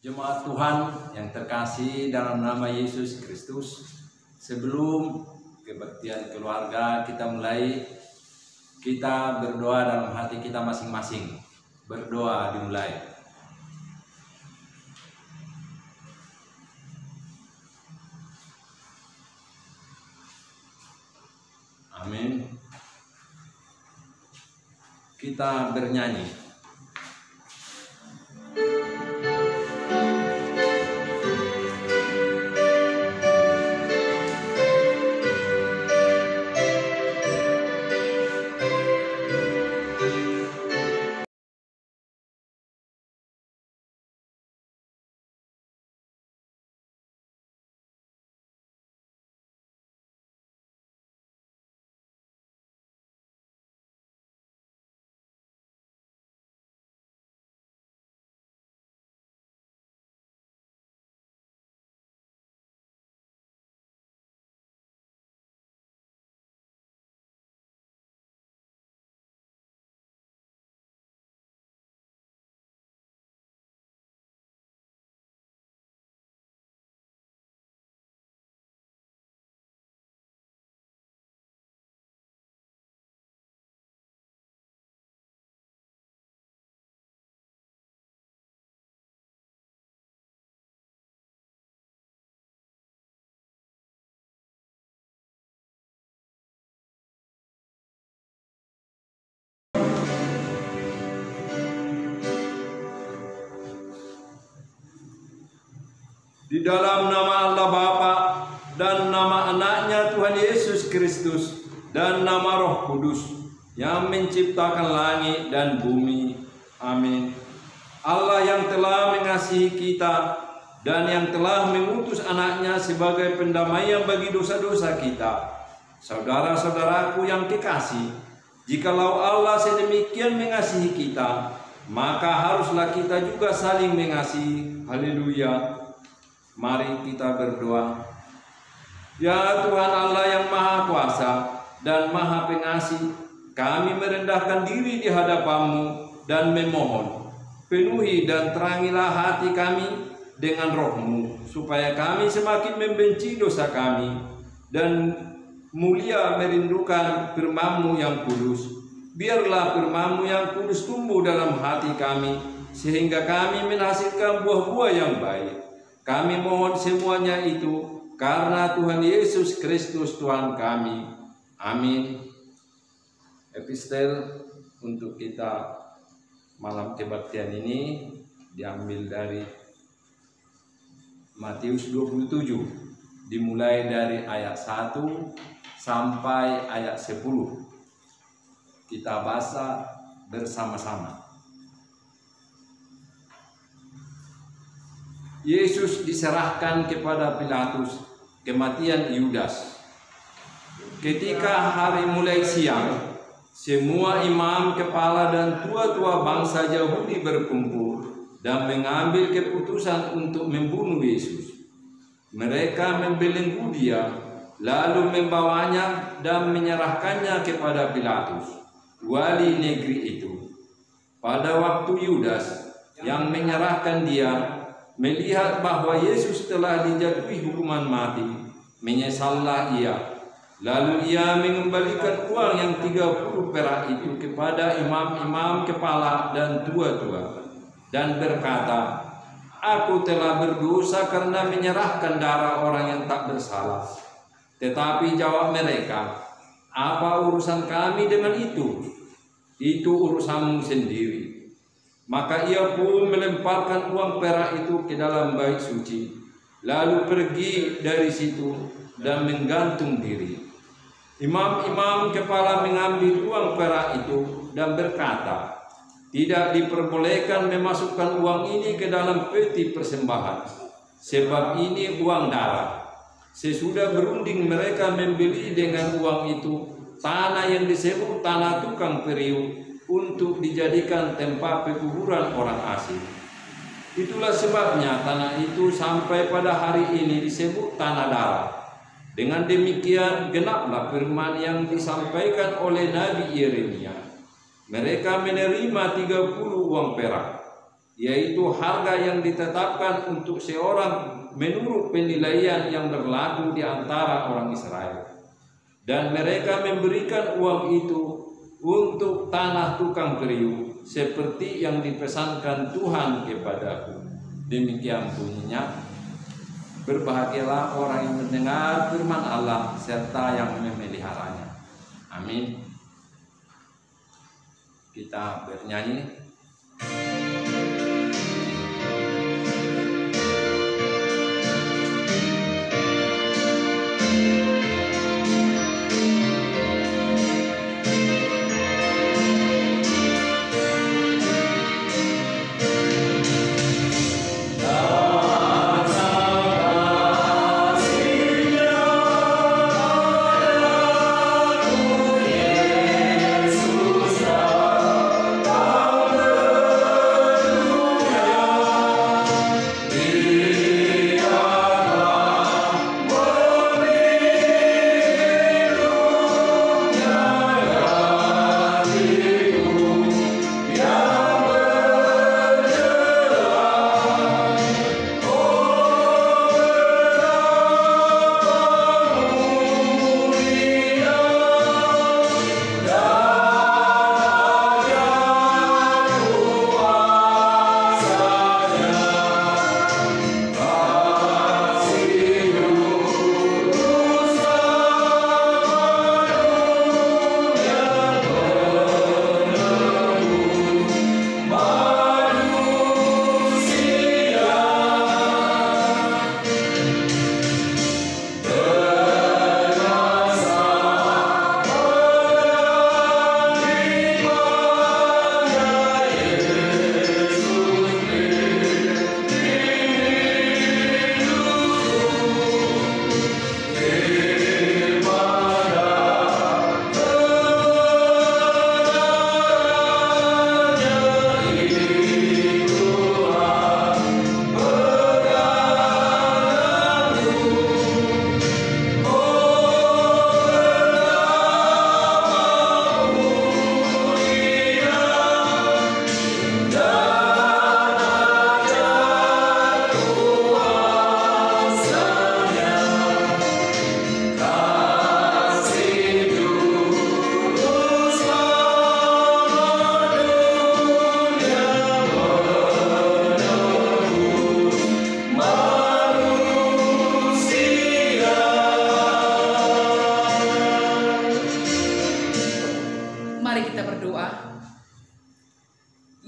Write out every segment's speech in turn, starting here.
Jemaat Tuhan yang terkasih dalam nama Yesus Kristus, sebelum kebaktian keluarga kita mulai, kita berdoa dalam hati kita masing-masing. Berdoa dimulai. Amin. Kita bernyanyi. Di dalam nama Allah Bapa dan nama anaknya Tuhan Yesus Kristus dan nama Roh Kudus yang menciptakan langit dan bumi. Amin. Allah yang telah mengasihi kita dan yang telah mengutus anaknya sebagai pendamaian bagi dosa-dosa kita. Saudara-saudaraku yang kekasih, jikalau Allah sedemikian mengasihi kita, maka haruslah kita juga saling mengasihi. Haleluya. Mari kita berdoa. Ya Tuhan Allah yang Maha Kuasa dan Maha Pengasih, kami merendahkan diri di hadapan-Mu dan memohon, penuhi dan terangilah hati kami dengan Roh-Mu, supaya kami semakin membenci dosa kami dan mulia merindukan firman-Mu yang kudus. Biarlah firman-Mu yang kudus tumbuh dalam hati kami, sehingga kami menghasilkan buah-buah yang baik. Kami mohon semuanya itu karena Tuhan Yesus Kristus Tuhan kami. Amin. Epistel untuk kita malam kebaktian ini diambil dari Matius 27, dimulai dari ayat 1 sampai ayat 10. Kita baca bersama-sama. Yesus diserahkan kepada Pilatus, kematian Yudas. Ketika hari mulai siang, semua imam kepala dan tua-tua bangsa Yahudi berkumpul dan mengambil keputusan untuk membunuh Yesus. Mereka membelenggu Dia, lalu membawanya dan menyerahkannya kepada Pilatus, wali negeri itu. Pada waktu Yudas yang menyerahkan Dia melihat bahwa Yesus telah dijatuhi hukuman mati, menyesallah ia. Lalu ia mengembalikan uang yang 30 perak itu kepada imam-imam kepala dan tua-tua dan berkata, "Aku telah berdosa karena menyerahkan darah orang yang tak bersalah." Tetapi jawab mereka, "Apa urusan kami dengan itu? Itu urusanmu sendiri." Maka ia pun melemparkan uang perak itu ke dalam bait suci, lalu pergi dari situ dan menggantung diri. Imam-imam kepala mengambil uang perak itu dan berkata, "Tidak diperbolehkan memasukkan uang ini ke dalam peti persembahan, sebab ini uang darah." Sesudah berunding mereka membeli dengan uang itu tanah yang disebut tanah tukang periuk untuk dijadikan tempat pekuburan orang asing. Itulah sebabnya tanah itu sampai pada hari ini disebut tanah darah. Dengan demikian genaplah firman yang disampaikan oleh Nabi Yeremia. Mereka menerima 30 uang perak. yaitu harga yang ditetapkan untuk seorang menurut penilaian yang berlaku di antara orang Israel. Dan mereka memberikan uang itu untuk tanah tukang periuk, seperti yang dipesankan Tuhan kepadaku. Demikian bunyinya. Berbahagialah orang yang mendengar firman Allah serta yang memeliharanya. Amin. Kita bernyanyi.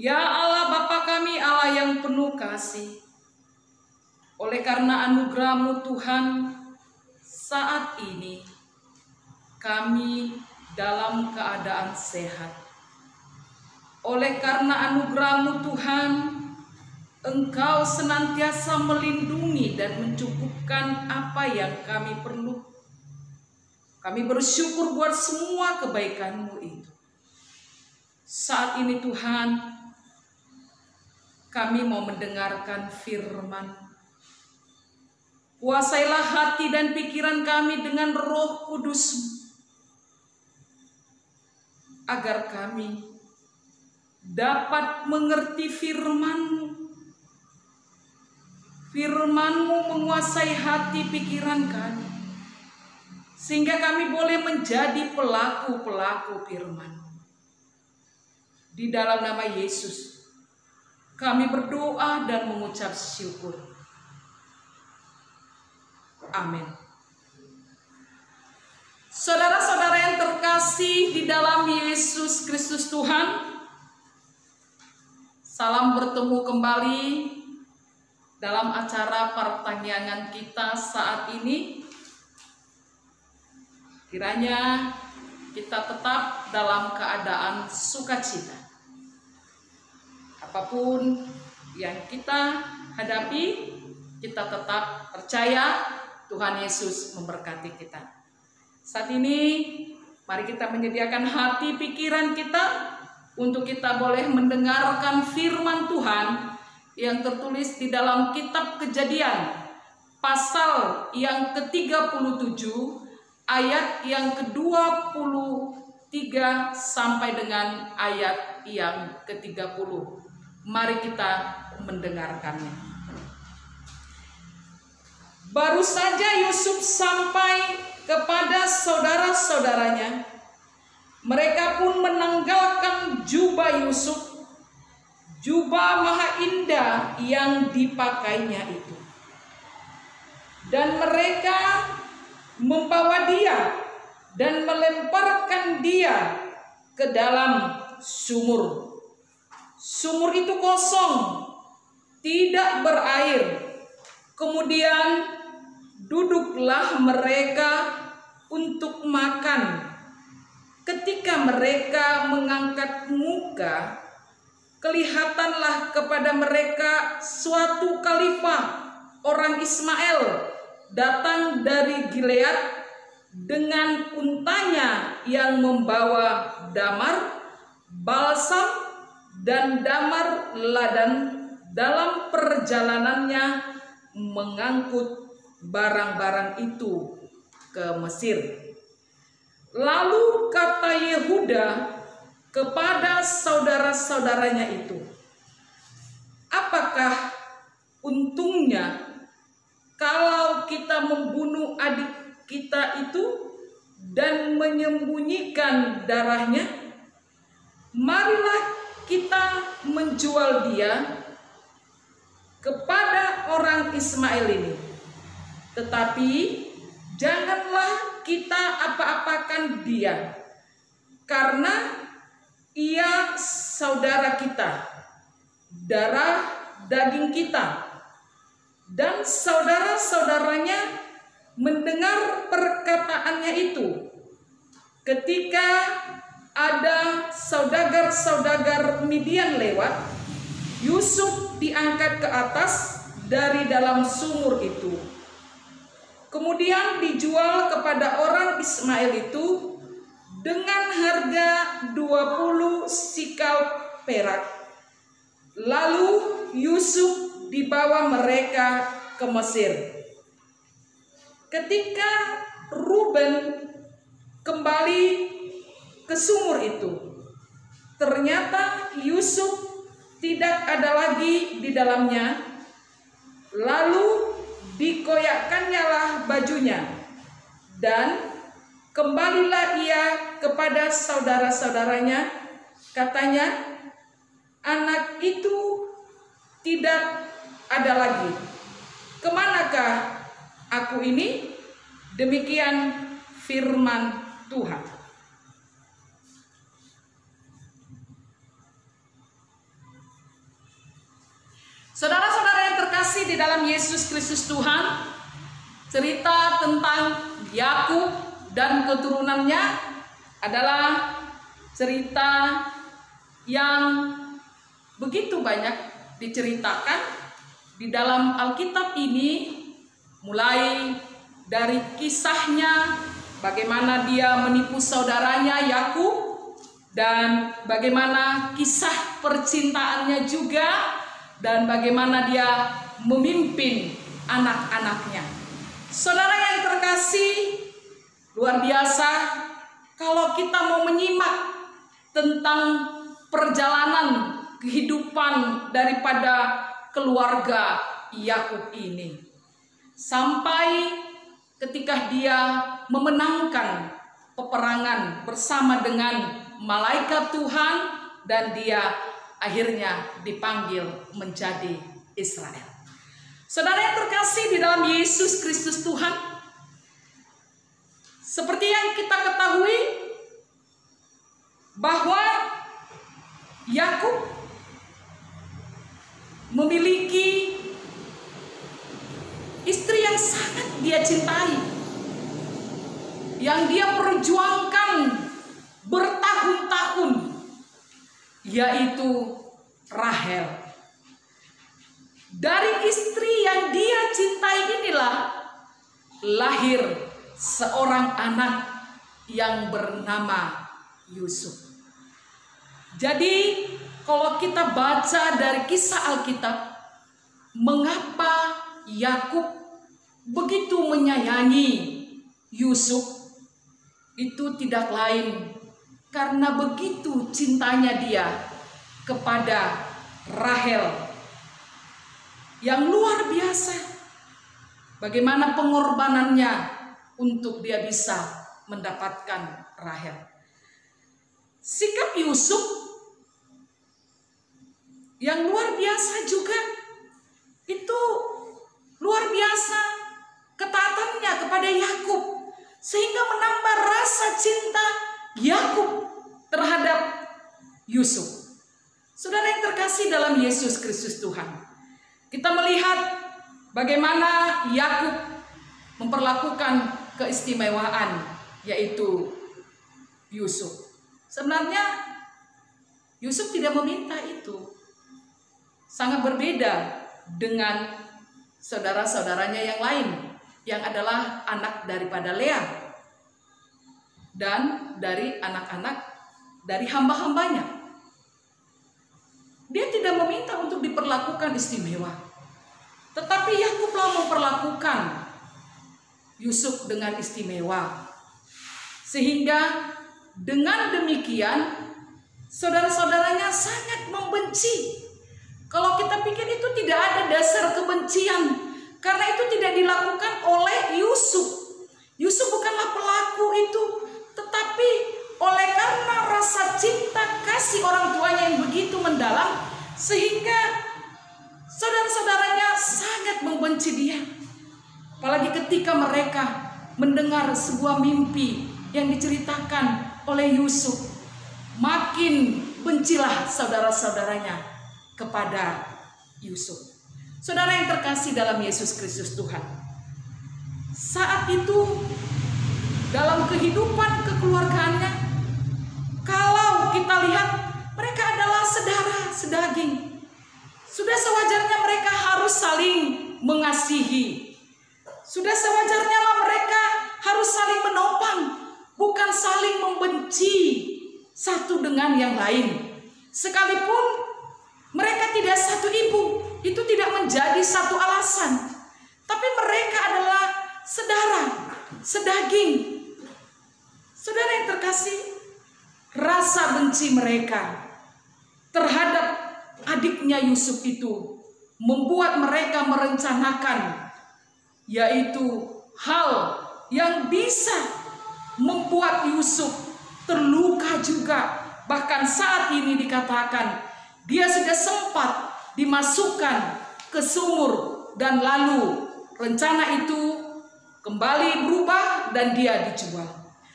Ya Allah Bapa kami, Allah yang penuh kasih, oleh karena anugerah-Mu Tuhan, saat ini kami dalam keadaan sehat. Oleh karena anugerah-Mu Tuhan, Engkau senantiasa melindungi dan mencukupkan apa yang kami perlu. Kami bersyukur buat semua kebaikan-Mu itu. Saat ini Tuhan, kami mau mendengarkan firman. Kuasailah hati dan pikiran kami dengan Roh Kudus, agar kami dapat mengerti firman-Mu. Firman-Mu menguasai hati pikiran kami, sehingga kami boleh menjadi pelaku-pelaku firman. Di dalam nama Yesus, kami berdoa dan mengucap syukur. Amin. Saudara-saudara yang terkasih di dalam Yesus Kristus Tuhan, salam bertemu kembali dalam acara pertanyaan kita saat ini. Kiranya kita tetap dalam keadaan sukacita. Apapun yang kita hadapi, kita tetap percaya Tuhan Yesus memberkati kita. Saat ini, mari kita menyediakan hati pikiran kita untuk kita boleh mendengarkan firman Tuhan yang tertulis di dalam kitab Kejadian, pasal yang ke-37, ayat yang ke-23 sampai dengan ayat yang ke-30. Mari kita mendengarkannya. Baru saja Yusuf sampai kepada saudara-saudaranya, mereka pun menanggalkan jubah Yusuf, jubah maha indah yang dipakainya itu. Dan mereka membawa dia dan melemparkan dia ke dalam sumur. Sumur itu kosong, tidak berair. Kemudian duduklah mereka untuk makan. Ketika mereka mengangkat muka, kelihatanlah kepada mereka suatu khalifah orang Ismail datang dari Gilead dengan untanya yang membawa damar, balsam, dan damar ladan dalam perjalanannya mengangkut barang-barang itu ke Mesir. Lalu kata Yehuda kepada saudara-saudaranya itu, apakah untungnya kalau kita membunuh adik kita itu dan menyembunyikan darahnya? Marilah kita menjual dia kepada orang Ismail ini. Tetapi janganlah kita apa-apakan dia, karena ia saudara kita, darah daging kita. Dan saudara-saudaranya mendengar perkataannya itu. Ketika ada saudagar-saudagar Midian lewat, Yusuf diangkat ke atas dari dalam sumur itu. Kemudian dijual kepada orang Ismail itu dengan harga 20 sikal perak. Lalu Yusuf dibawa mereka ke Mesir. Ketika Ruben kembali ke sumur itu, ternyata Yusuf tidak ada lagi di dalamnya. Lalu dikoyakkannyalah bajunya, dan kembalilah ia kepada saudara-saudaranya. Katanya, anak itu tidak ada lagi. Kemanakah aku ini? Demikian firman Tuhan. Saudara-saudara yang terkasih di dalam Yesus Kristus Tuhan, cerita tentang Yakub dan keturunannya adalah cerita yang begitu banyak diceritakan di dalam Alkitab ini, mulai dari kisahnya bagaimana dia menipu saudaranya Yakub, dan bagaimana kisah percintaannya juga, dan bagaimana dia memimpin anak-anaknya. Saudara yang terkasih, luar biasa kalau kita mau menyimak tentang perjalanan kehidupan daripada keluarga Yakub ini, sampai ketika dia memenangkan peperangan bersama dengan malaikat Tuhan, dan dia akhirnya dipanggil menjadi Israel. Saudara yang terkasih di dalam Yesus Kristus Tuhan, seperti yang kita ketahui bahwa Yakub memiliki istri yang sangat dia cintai, yang dia perjuangkan bertahun-tahun, yaitu Rahel. Dari istri yang dia cintai inilah lahir seorang anak yang bernama Yusuf. Jadi kalau kita baca dari kisah Alkitab, mengapa Yakub begitu menyayangi Yusuf? Itu tidak lain karena begitu cintanya dia kepada Rahel, yang luar biasa. Bagaimana pengorbanannya untuk dia bisa mendapatkan Rahel. Sikap Yusuf yang luar biasa juga, itu luar biasa ketaatannya kepada Yakub, sehingga menambah rasa cinta Yakub terhadap Yusuf. Saudara yang terkasih dalam Yesus Kristus Tuhan, kita melihat bagaimana Yakub memperlakukan keistimewaan, yaitu Yusuf. Sebenarnya Yusuf tidak meminta itu. Sangat berbeda dengan saudara-saudaranya yang lain, yang adalah anak daripada Lea dan dari anak-anak dari hamba-hambanya. Dia tidak meminta untuk diperlakukan istimewa, tetapi Yakublah memperlakukan Yusuf dengan istimewa. Sehingga dengan demikian saudara-saudaranya sangat membenci. Kalau kita pikir itu tidak ada dasar kebencian, karena itu tidak dilakukan oleh Yusuf. Yusuf bukanlah pelaku itu, tetapi oleh karena rasa cinta kasih orang tuanya yang begitu mendalam, sehingga saudara-saudaranya sangat membenci dia. Apalagi ketika mereka mendengar sebuah mimpi yang diceritakan oleh Yusuf, makin bencilah saudara-saudaranya kepada Yusuf. Saudara yang terkasih dalam Yesus Kristus Tuhan, saat itu dalam kehidupan kekeluargaannya, kalau kita lihat mereka adalah saudara sedaging, sudah sewajarnya mereka harus saling mengasihi. Sudah sewajarnya lah mereka harus saling menopang, bukan saling membenci satu dengan yang lain. Sekalipun mereka tidak satu ibu, itu tidak menjadi satu alasan. Tapi mereka adalah saudara, sedaging. Saudara yang terkasih, rasa benci mereka terhadap adiknya Yusuf itu membuat mereka merencanakan, yaitu hal yang bisa membuat Yusuf terluka juga. Bahkan saat ini dikatakan dia sudah sempat dimasukkan ke sumur, dan lalu rencana itu kembali berubah dan dia dijual.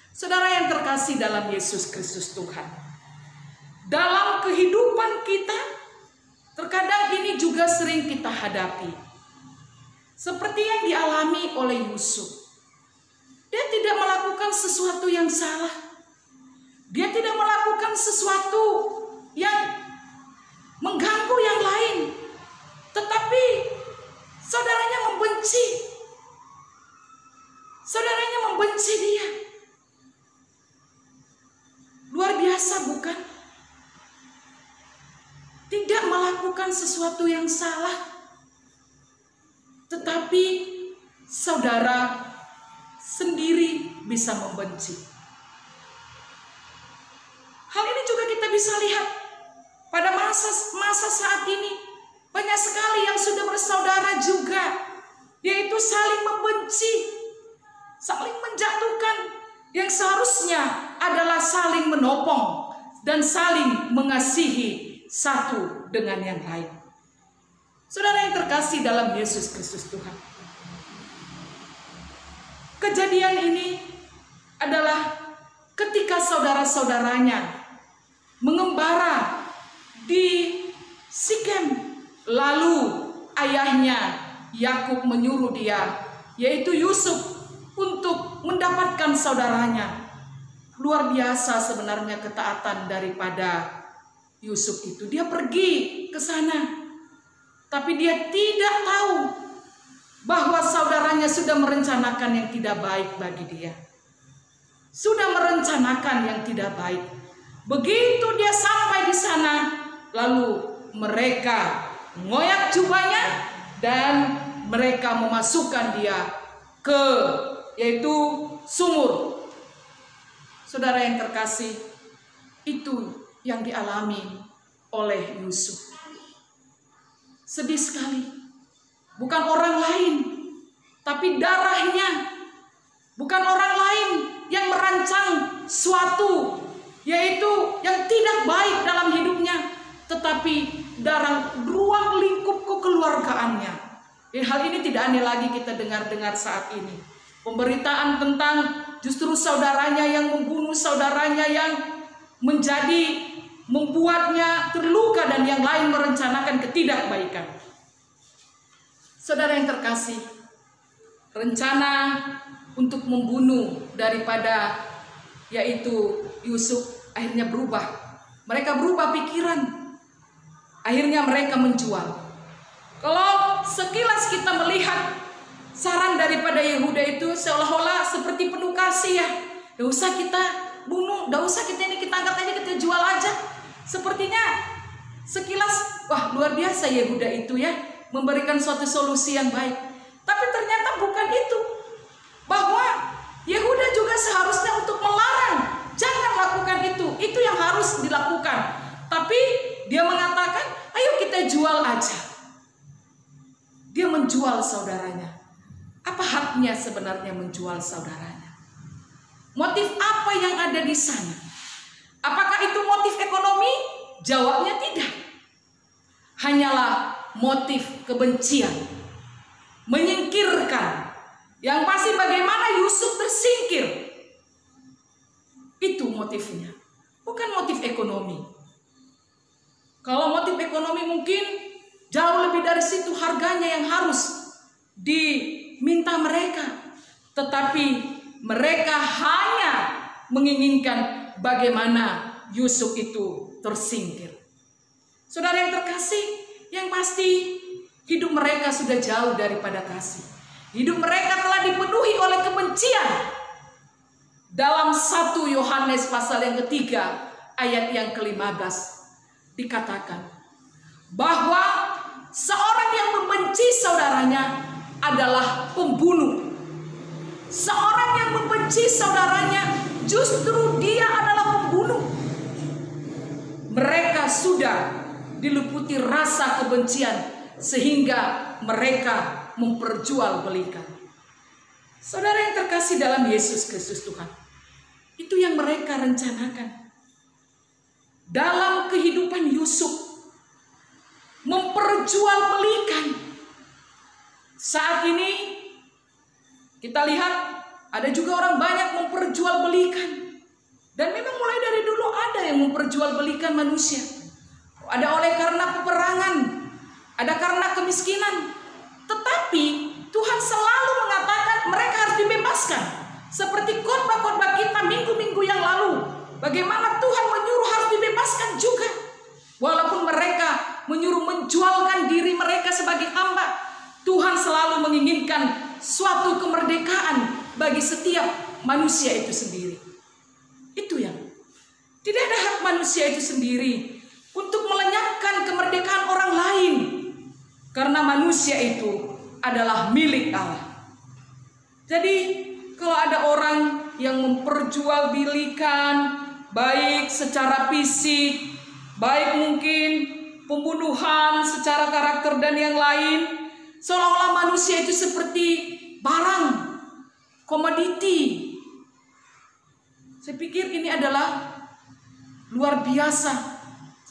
Saudara yang terkasih dalam Yesus Kristus Tuhan, dalam kehidupan kita terkadang ini juga sering kita hadapi, seperti yang dialami oleh Yusuf. Dia tidak melakukan sesuatu yang salah, dia tidak melakukan sesuatu yang mengganggu yang lain, tetapi saudaranya membenci. Saudaranya membenci dia. Luar biasa, bukan? Tidak melakukan sesuatu yang salah, tetapi saudara sendiri bisa membenci. Hal ini juga kita bisa lihat pada masa saat ini. Banyak sekali yang sudah bersaudara juga, yaitu saling membenci, saling menjatuhkan, yang seharusnya adalah saling menopang dan saling mengasihi satu dengan yang lain. Saudara yang terkasih dalam Yesus Kristus Tuhan, kejadian ini adalah ketika saudara-saudaranya mengembara di Sikem, lalu ayahnya Yakub menyuruh dia, yaitu Yusuf, untuk mendapatkan saudaranya. Luar biasa sebenarnya ketaatan daripada Yusuf itu. Dia pergi ke sana, tapi dia tidak tahu bahwa saudaranya sudah merencanakan yang tidak baik bagi dia. Sudah merencanakan yang tidak baik. Begitu dia sampai di sana, lalu mereka mengoyak jubahnya dan mereka memasukkan dia ke yaitu sumur. Saudara yang terkasih, itu yang dialami oleh Yusuf. Sedih sekali. bukan orang lain, tapi darahnya. Bukan orang lain yang merancang suatu, yaitu yang tidak baik dalam hidupnya, tetapi darah ruang lingkup kekeluargaannya. Hal ini tidak aneh lagi kita dengar-dengar saat ini. Pemberitaan tentang justru saudaranya yang membunuh saudaranya, yang membuatnya terluka, dan yang lain merencanakan ketidakbaikan. Saudara yang terkasih, rencana untuk membunuh daripada yaitu Yusuf akhirnya berubah. Mereka berubah pikiran. Akhirnya mereka menjual. Kalau sekilas kita melihat saran daripada Yehuda itu seolah-olah seperti penuh kasih ya. Gak usah kita bunuh, gak usah kita angkat aja, kita jual aja. Sepertinya sekilas, wah luar biasa Yehuda itu ya, memberikan suatu solusi yang baik. Tapi ternyata bukan itu. Bahwa Yehuda juga seharusnya untuk melarang, jangan lakukan itu yang harus dilakukan. Tapi dia mengatakan, ayo kita jual aja. Dia menjual saudaranya. Apa haknya sebenarnya menjual saudaranya? Motif apa yang ada di sana? Apakah itu motif ekonomi? Jawabnya tidak. Hanyalah motif kebencian, menyingkirkan. Yang pasti bagaimana Yusuf tersingkir. Itu motifnya. Bukan motif ekonomi. Kalau motif ekonomi mungkin jauh lebih dari situ harganya yang harus diminta mereka. Tetapi mereka hanya menginginkan bagaimana Yusuf itu tersingkir. Saudara yang terkasih, yang pasti hidup mereka sudah jauh daripada kasih. Hidup mereka telah dipenuhi oleh kebencian. Dalam 1 Yohanes pasal yang ketiga ayat yang ke-15 dikatakan bahwa seorang yang membenci saudaranya adalah pembunuh. Seorang yang membenci saudaranya justru dia adalah pembunuh. Mereka sudah diliputi rasa kebencian sehingga mereka memperjualbelikan. Saudara yang terkasih dalam Yesus Kristus Tuhan, itu yang mereka rencanakan. Dalam kehidupan Yusuf, memperjualbelikan. Saat ini kita lihat ada juga orang banyak memperjualbelikan. Dan memang mulai dari dulu ada yang memperjualbelikan manusia. Ada oleh karena peperangan, ada karena kemiskinan. Tetapi Tuhan selalu mengatakan mereka harus dibebaskan. Seperti khotbah-khotbah kita minggu-minggu yang lalu. Bagaimana Tuhan menyuruh harus dibebaskan juga. Walaupun mereka menyuruh menjualkan diri mereka sebagai hamba, Tuhan selalu menginginkan suatu kemerdekaan bagi setiap manusia itu sendiri. Itu yang tidak ada hak manusia itu sendiri untuk melenyapkan kemerdekaan orang lain. Karena manusia itu adalah milik Allah. Jadi kalau ada orang yang memperjualbelikan baik secara fisik, baik mungkin pembunuhan secara karakter dan yang lain, seolah-olah manusia itu seperti barang, komoditi. Saya pikir ini adalah luar biasa,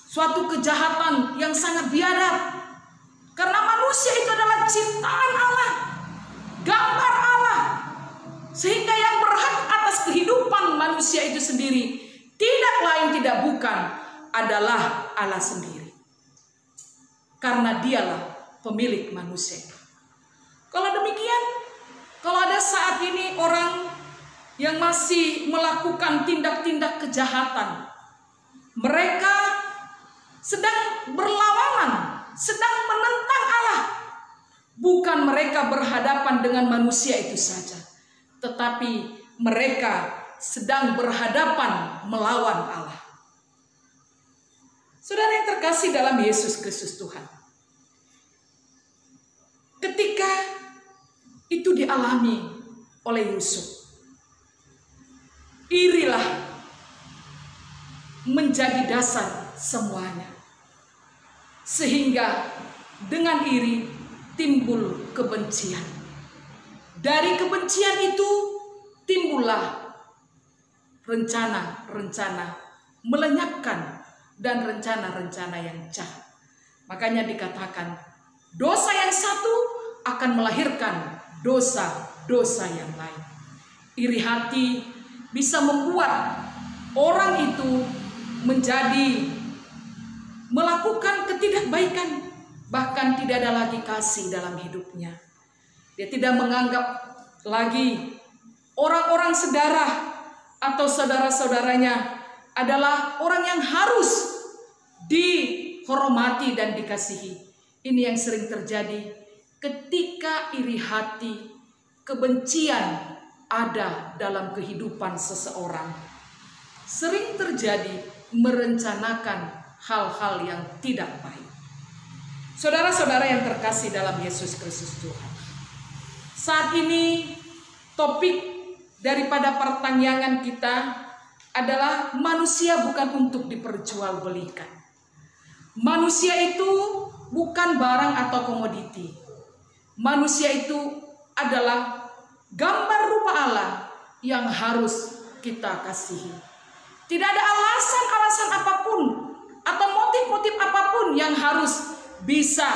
suatu kejahatan yang sangat biadab. Karena manusia itu adalah ciptaan Allah, gambar Allah. Sehingga yang berhak atas kehidupan manusia itu sendiri tidak lain tidak bukan adalah Allah sendiri. Karena dialah pemilik manusia. Kalau demikian, kalau ada saat ini orang yang masih melakukan tindak-tindak kejahatan, mereka sedang berlawanan, sedang menentang Allah. Bukan mereka berhadapan dengan manusia itu saja, tetapi mereka sedang berhadapan melawan Allah. Saudara yang terkasih dalam Yesus Kristus Tuhan, ketika itu dialami oleh Yusuf, irilah menjadi dasar semuanya. Sehingga dengan iri timbul kebencian. Dari kebencian itu timbullah rencana-rencana melenyapkan dan rencana-rencana yang jahat. Makanya dikatakan dosa yang satu akan melahirkan dosa-dosa yang lain. Iri hati bisa membuat orang itu menjadi melakukan ketidakbaikan, bahkan tidak ada lagi kasih dalam hidupnya. Dia tidak menganggap lagi orang-orang sedarah atau saudara-saudaranya adalah orang yang harus dihormati dan dikasihi. Ini yang sering terjadi ketika iri hati, kebencian ada dalam kehidupan seseorang. Sering terjadi merencanakan hal-hal yang tidak baik. Saudara-saudara yang terkasih dalam Yesus Kristus Tuhan, saat ini topik daripada pertanyaan kita adalah manusia bukan untuk diperjualbelikan. Manusia itu bukan barang atau komoditi. Manusia itu adalah gambar rupa Allah yang harus kita kasihi. Tidak ada alasan-alasan apapun atau motif-motif apapun yang harus bisa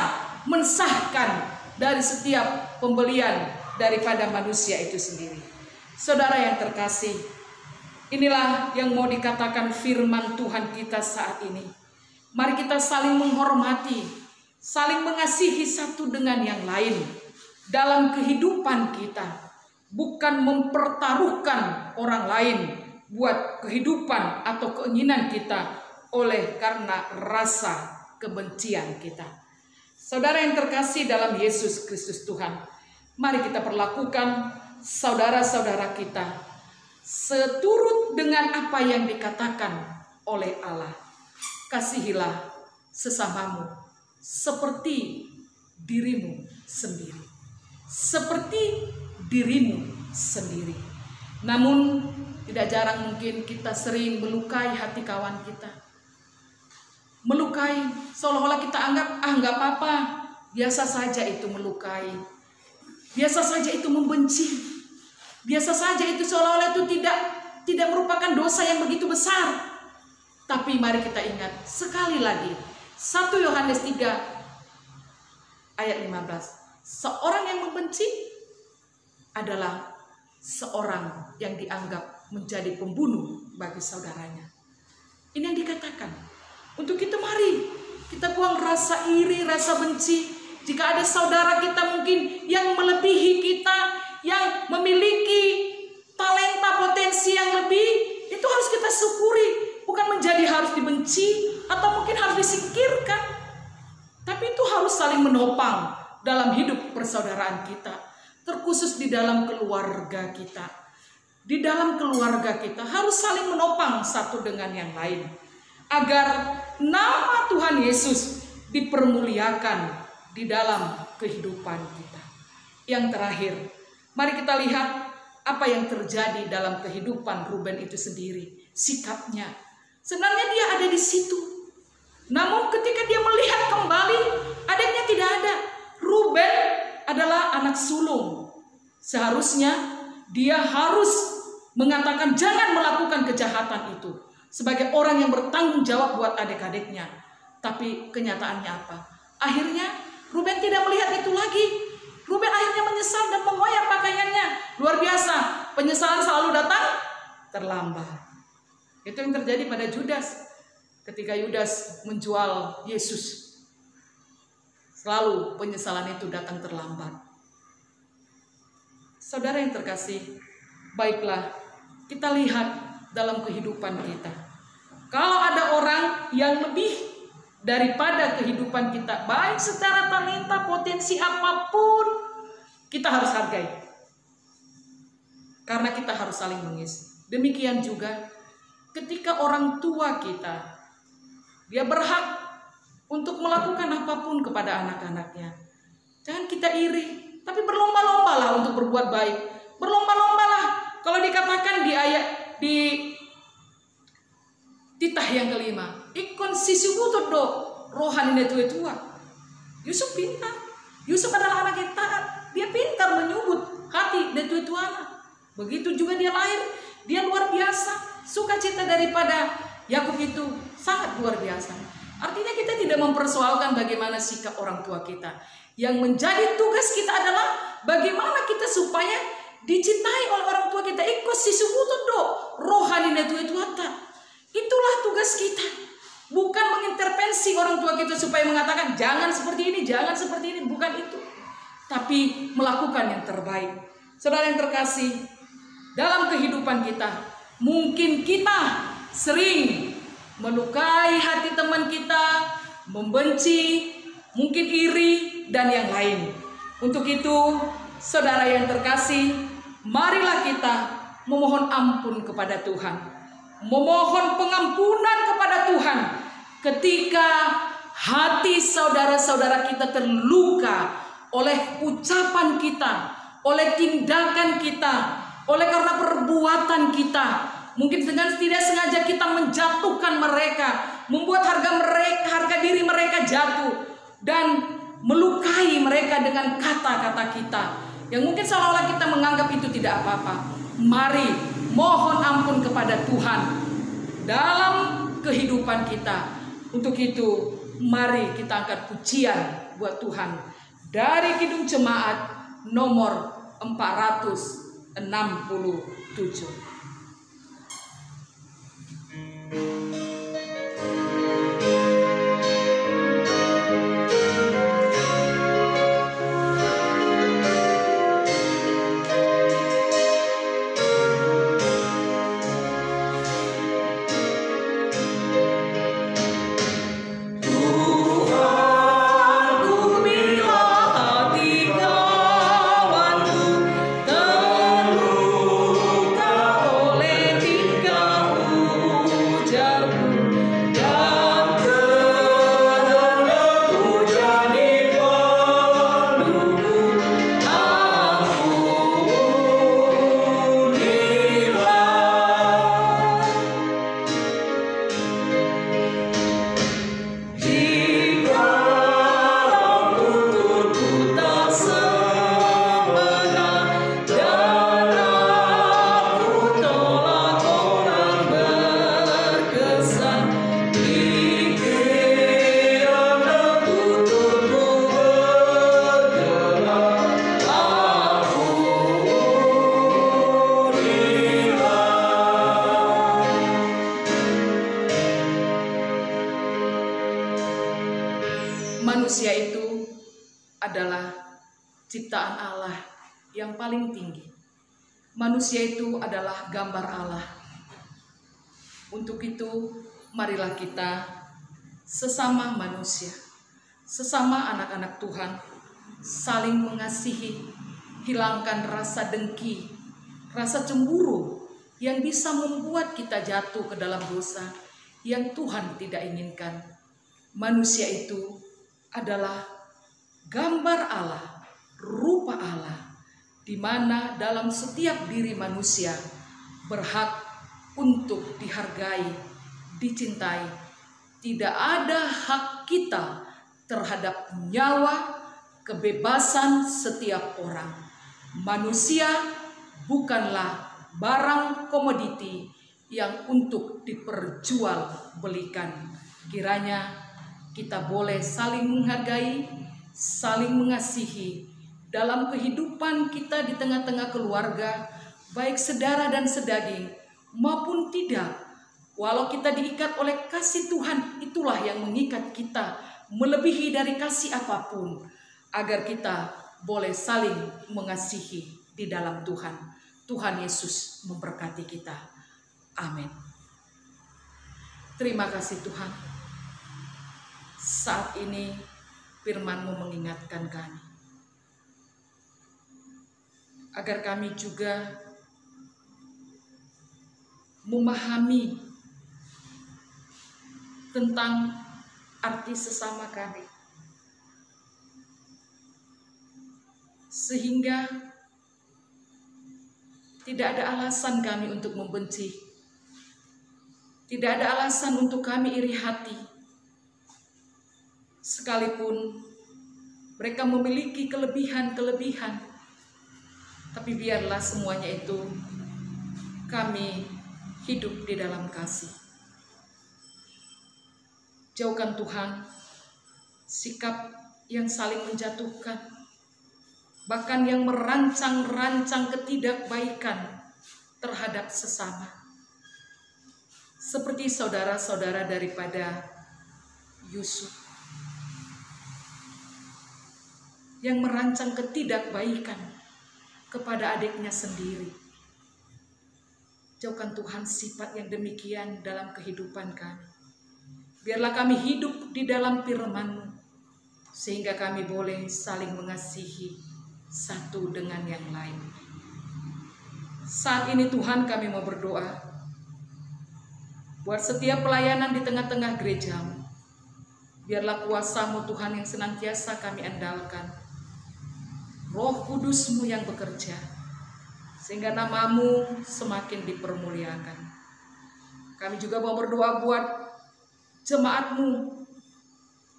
mensahkan dari setiap pembelian daripada manusia itu sendiri. Saudara yang terkasih, inilah yang mau dikatakan firman Tuhan kita saat ini. Mari kita saling menghormati, saling mengasihi satu dengan yang lain dalam kehidupan kita. Bukan mempertaruhkan orang lain buat kehidupan atau keinginan kita oleh karena rasa kebencian kita. Saudara yang terkasih dalam Yesus Kristus Tuhan, mari kita perlakukan saudara-saudara kita seturut dengan apa yang dikatakan oleh Allah. Kasihilah sesamamu seperti dirimu sendiri. Seperti dirimu sendiri. Namun tidak jarang mungkin kita sering melukai hati kawan kita. Melukai seolah-olah kita anggap nggak apa-apa, biasa saja itu melukai. Biasa saja itu membenci. Biasa saja itu seolah-olah itu tidak merupakan dosa yang begitu besar. Tapi mari kita ingat sekali lagi 1 Yohanes 3 ayat 15. Seorang yang membenci adalah seorang yang dianggap menjadi pembunuh bagi saudaranya. Ini yang dikatakan. Untuk itu mari kita buang rasa iri, rasa benci. Jika ada saudara kita mungkin yang melebihi kita, yang memiliki talenta potensi yang lebih, itu harus kita syukuri. Bukan menjadi harus dibenci atau mungkin harus disingkirkan. Tapi itu harus saling menopang dalam hidup persaudaraan kita. Terkhusus di dalam keluarga kita. Di dalam keluarga kita harus saling menopang satu dengan yang lain. Agar nama Tuhan Yesus dipermuliakan di dalam kehidupan kita. Yang terakhir, mari kita lihat apa yang terjadi dalam kehidupan Ruben itu sendiri. Sikapnya. Sebenarnya dia ada di situ. Namun ketika dia melihat kembali, adiknya tidak ada. Ruben adalah anak sulung. Seharusnya dia harus mengatakan jangan melakukan kejahatan itu sebagai orang yang bertanggung jawab buat adik-adiknya. Tapi kenyataannya apa? Akhirnya Ruben tidak melihat itu lagi. Ruben akhirnya menyesal dan mengoyak pakaiannya. Luar biasa, penyesalan selalu datang terlambat. Itu yang terjadi pada Judas. Ketika Yudas menjual Yesus, selalu penyesalan itu datang terlambat. Saudara yang terkasih, baiklah kita lihat dalam kehidupan kita. Kalau ada orang yang lebih daripada kehidupan kita, baik secara talenta, potensi apapun, kita harus hargai. Karena kita harus saling mengisi. Demikian juga ketika orang tua kita, dia berhak untuk melakukan apapun kepada anak-anaknya. Jangan kita iri, tapi berlomba-lombalah untuk berbuat baik. Berlomba-lombalah. Kalau dikatakan di ayat di titah yang kelima, ikon sisubuto do rohani tua. Yusuf pintar. Yusuf adalah anak yang taat. Dia pintar menyubut hati dan tuan. Begitu juga dia lahir, dia luar biasa. Sukacita daripada Yakub itu sangat luar biasa. Artinya kita tidak mempersoalkan bagaimana sikap orang tua kita. Yang menjadi tugas kita adalah bagaimana kita supaya dicintai oleh orang tua kita. Ikut sisubutu do rohani na tuata. Itulah tugas kita. Bukan mengintervensi orang tua kita supaya mengatakan jangan seperti ini, jangan seperti ini. Bukan itu. Tapi melakukan yang terbaik. Saudara yang terkasih, dalam kehidupan kita, mungkin kita sering melukai hati teman kita, membenci, mungkin iri, dan yang lain. Untuk itu, saudara yang terkasih, marilah kita memohon ampun kepada Tuhan. Memohon pengampunan kepada Tuhan ketika hati saudara-saudara kita terluka oleh ucapan kita, oleh tindakan kita, oleh karena perbuatan kita. Mungkin dengan tidak sengaja kita menjatuhkan mereka, membuat harga diri mereka jatuh, dan melukai mereka dengan kata-kata kita yang mungkin seolah-olah kita menganggap itu tidak apa-apa. Mari mohon ampun kepada Tuhan dalam kehidupan kita. Untuk itu, mari kita angkat pujian buat Tuhan dari Kidung Jemaat nomor 467. Manusia itu adalah ciptaan Allah yang paling tinggi. Manusia itu adalah gambar Allah. Untuk itu, marilah kita sesama manusia, sesama anak-anak Tuhan, saling mengasihi, hilangkan rasa dengki, rasa cemburu yang bisa membuat kita jatuh ke dalam dosa yang Tuhan tidak inginkan. Manusia itu adalah gambar Allah, rupa Allah, di mana dalam setiap diri manusia berhak untuk dihargai, dicintai. Tidak ada hak kita terhadap nyawa, kebebasan setiap orang. Manusia bukanlah barang komoditi yang untuk diperjualbelikan. Kiranya kita boleh saling menghargai, saling mengasihi dalam kehidupan kita di tengah-tengah keluarga, baik sedara dan sedaging maupun tidak. Walau kita diikat oleh kasih Tuhan, itulah yang mengikat kita melebihi dari kasih apapun, agar kita boleh saling mengasihi di dalam Tuhan. Tuhan Yesus memberkati kita. Amin. Terima kasih Tuhan. Saat ini firman-Mu mengingatkan kami, agar kami juga memahami tentang arti sesama kami, sehingga tidak ada alasan kami untuk membenci, tidak ada alasan untuk kami iri hati, sekalipun Mereka memiliki kelebihan-kelebihan. Tapi biarlah semuanya itu kami hidup di dalam kasih. Jauhkan Tuhan sikap yang saling menjatuhkan, bahkan yang merancang-rancang ketidakbaikan terhadap sesama. Seperti saudara-saudara daripada Yusuf yang merancang ketidakbaikan kepada adiknya sendiri. Jauhkan Tuhan sifat yang demikian dalam kehidupan kami. Biarlah kami hidup di dalam firman-Mu, sehingga kami boleh saling mengasihi satu dengan yang lain. Saat ini Tuhan, kami mau berdoa buat setiap pelayanan di tengah-tengah gereja-Mu. Biarlah kuasa-Mu Tuhan yang senantiasa kami andalkan. Roh Kudus-Mu yang bekerja, sehingga nama-Mu semakin dipermuliakan. Kami juga mau berdoa buat jemaat-Mu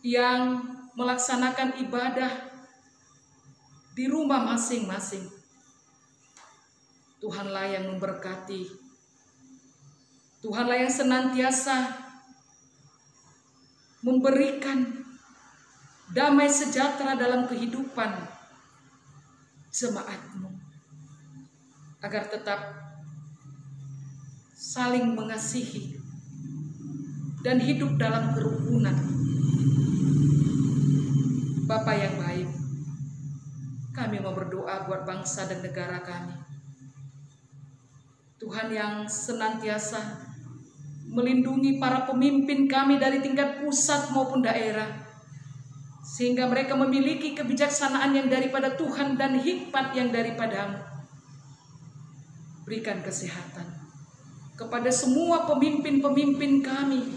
yang melaksanakan ibadah di rumah masing-masing. Tuhanlah yang memberkati. Tuhanlah yang senantiasa memberikan damai sejahtera dalam kehidupan jemaat-Mu, agar tetap saling mengasihi dan hidup dalam kerukunan. Bapa yang baik, kami mau berdoa buat bangsa dan negara kami. Tuhan yang senantiasa melindungi para pemimpin kami dari tingkat pusat maupun daerah, sehingga mereka memiliki kebijaksanaan yang daripada Tuhan dan hikmat yang daripada-Mu. Berikan kesehatan kepada semua pemimpin-pemimpin kami,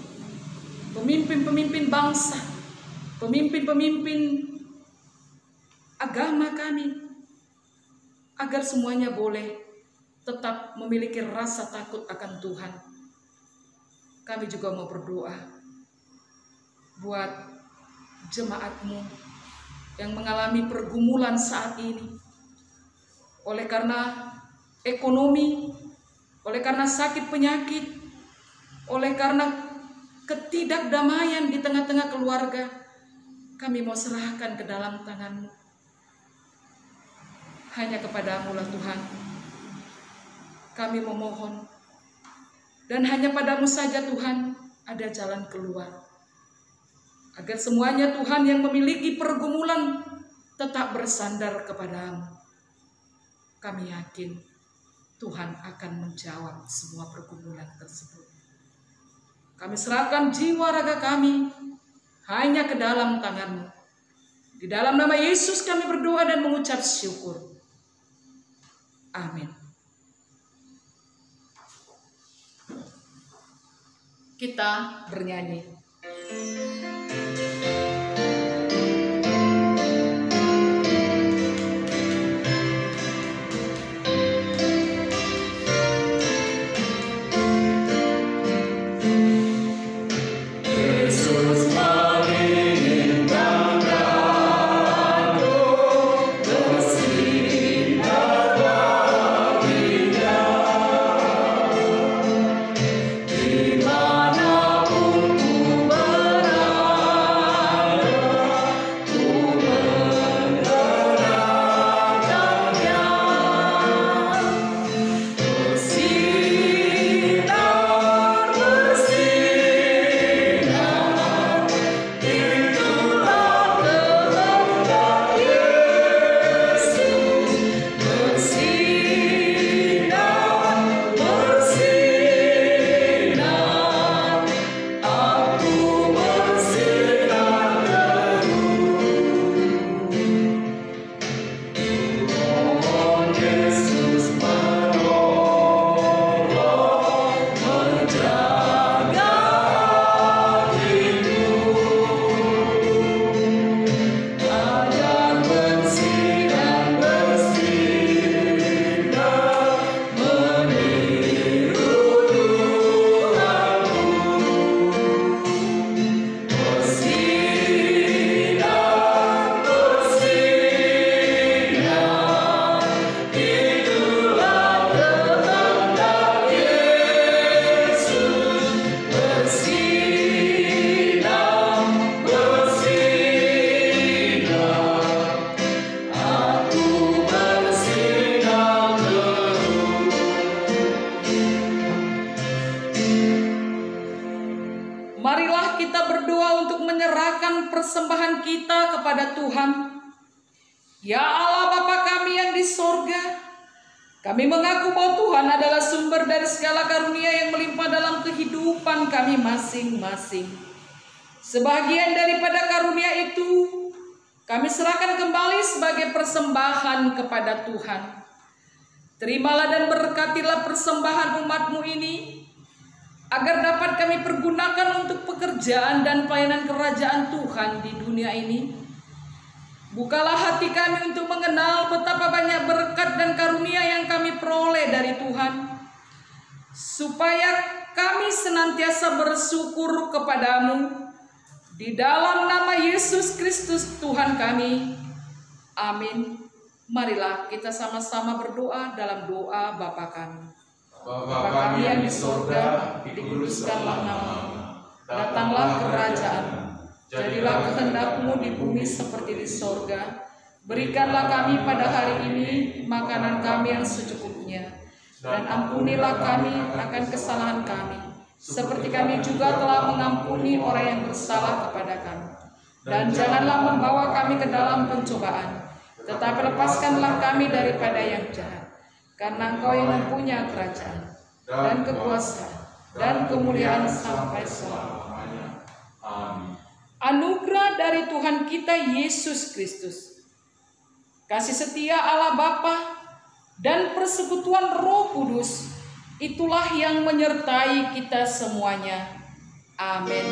pemimpin-pemimpin bangsa, pemimpin-pemimpin agama kami, agar semuanya boleh tetap memiliki rasa takut akan Tuhan. Kami juga mau berdoa buat jemaat-Mu yang mengalami pergumulan saat ini, oleh karena ekonomi, oleh karena sakit penyakit, oleh karena ketidakdamaian di tengah-tengah keluarga. Kami mau serahkan ke dalam tangan-Mu. Hanya kepada-Mu lah Tuhan kami memohon, dan hanya pada-Mu saja Tuhan ada jalan keluar, agar semuanya Tuhan yang memiliki pergumulan tetap bersandar kepada-Mu. Kami yakin Tuhan akan menjawab semua pergumulan tersebut. Kami serahkan jiwa raga kami hanya ke dalam tangan-Mu. Di dalam nama Yesus kami berdoa dan mengucap syukur. Amin. Kita bernyanyi. Dimanapun ku berada. persembahan kita kepada Tuhan. Ya Allah Bapa kami yang di sorga, kami mengaku bahwa Tuhan adalah sumber dari segala karunia yang melimpah dalam kehidupan kami masing-masing. Sebagian daripada karunia itu kami serahkan kembali sebagai persembahan kepada Tuhan. Terimalah dan berkatilah persembahan umat-Mu ini, agar dapat kami pergunakan untuk pekerjaan dan pelayanan kerajaan Tuhan di dunia ini. Bukalah hati kami untuk mengenal betapa banyak berkat dan karunia yang kami peroleh dari Tuhan, supaya kami senantiasa bersyukur kepadamu. Di dalam nama Yesus Kristus Tuhan kami. Amin. Marilah kita sama-sama berdoa dalam doa Bapa kami. Bapa kami yang di sorga, dikuduskanlah namamu. Datanglah kerajaan-Mu. Jadilah kehendak-Mu di bumi seperti di sorga. Berikanlah kami pada hari ini makanan kami yang secukupnya. Dan ampunilah kami akan kesalahan kami, seperti kami juga telah mengampuni orang yang bersalah kepada kami. Dan janganlah membawa kami ke dalam pencobaan, tetapi lepaskanlah kami daripada yang jahat. Karena Engkau yang mempunyai kerajaan dan kekuasaan dan kemuliaan sampai selamanya. Amin. Anugerah dari Tuhan kita Yesus Kristus, kasih setia Allah Bapa, dan persekutuan Roh Kudus, itulah yang menyertai kita semuanya. Amin.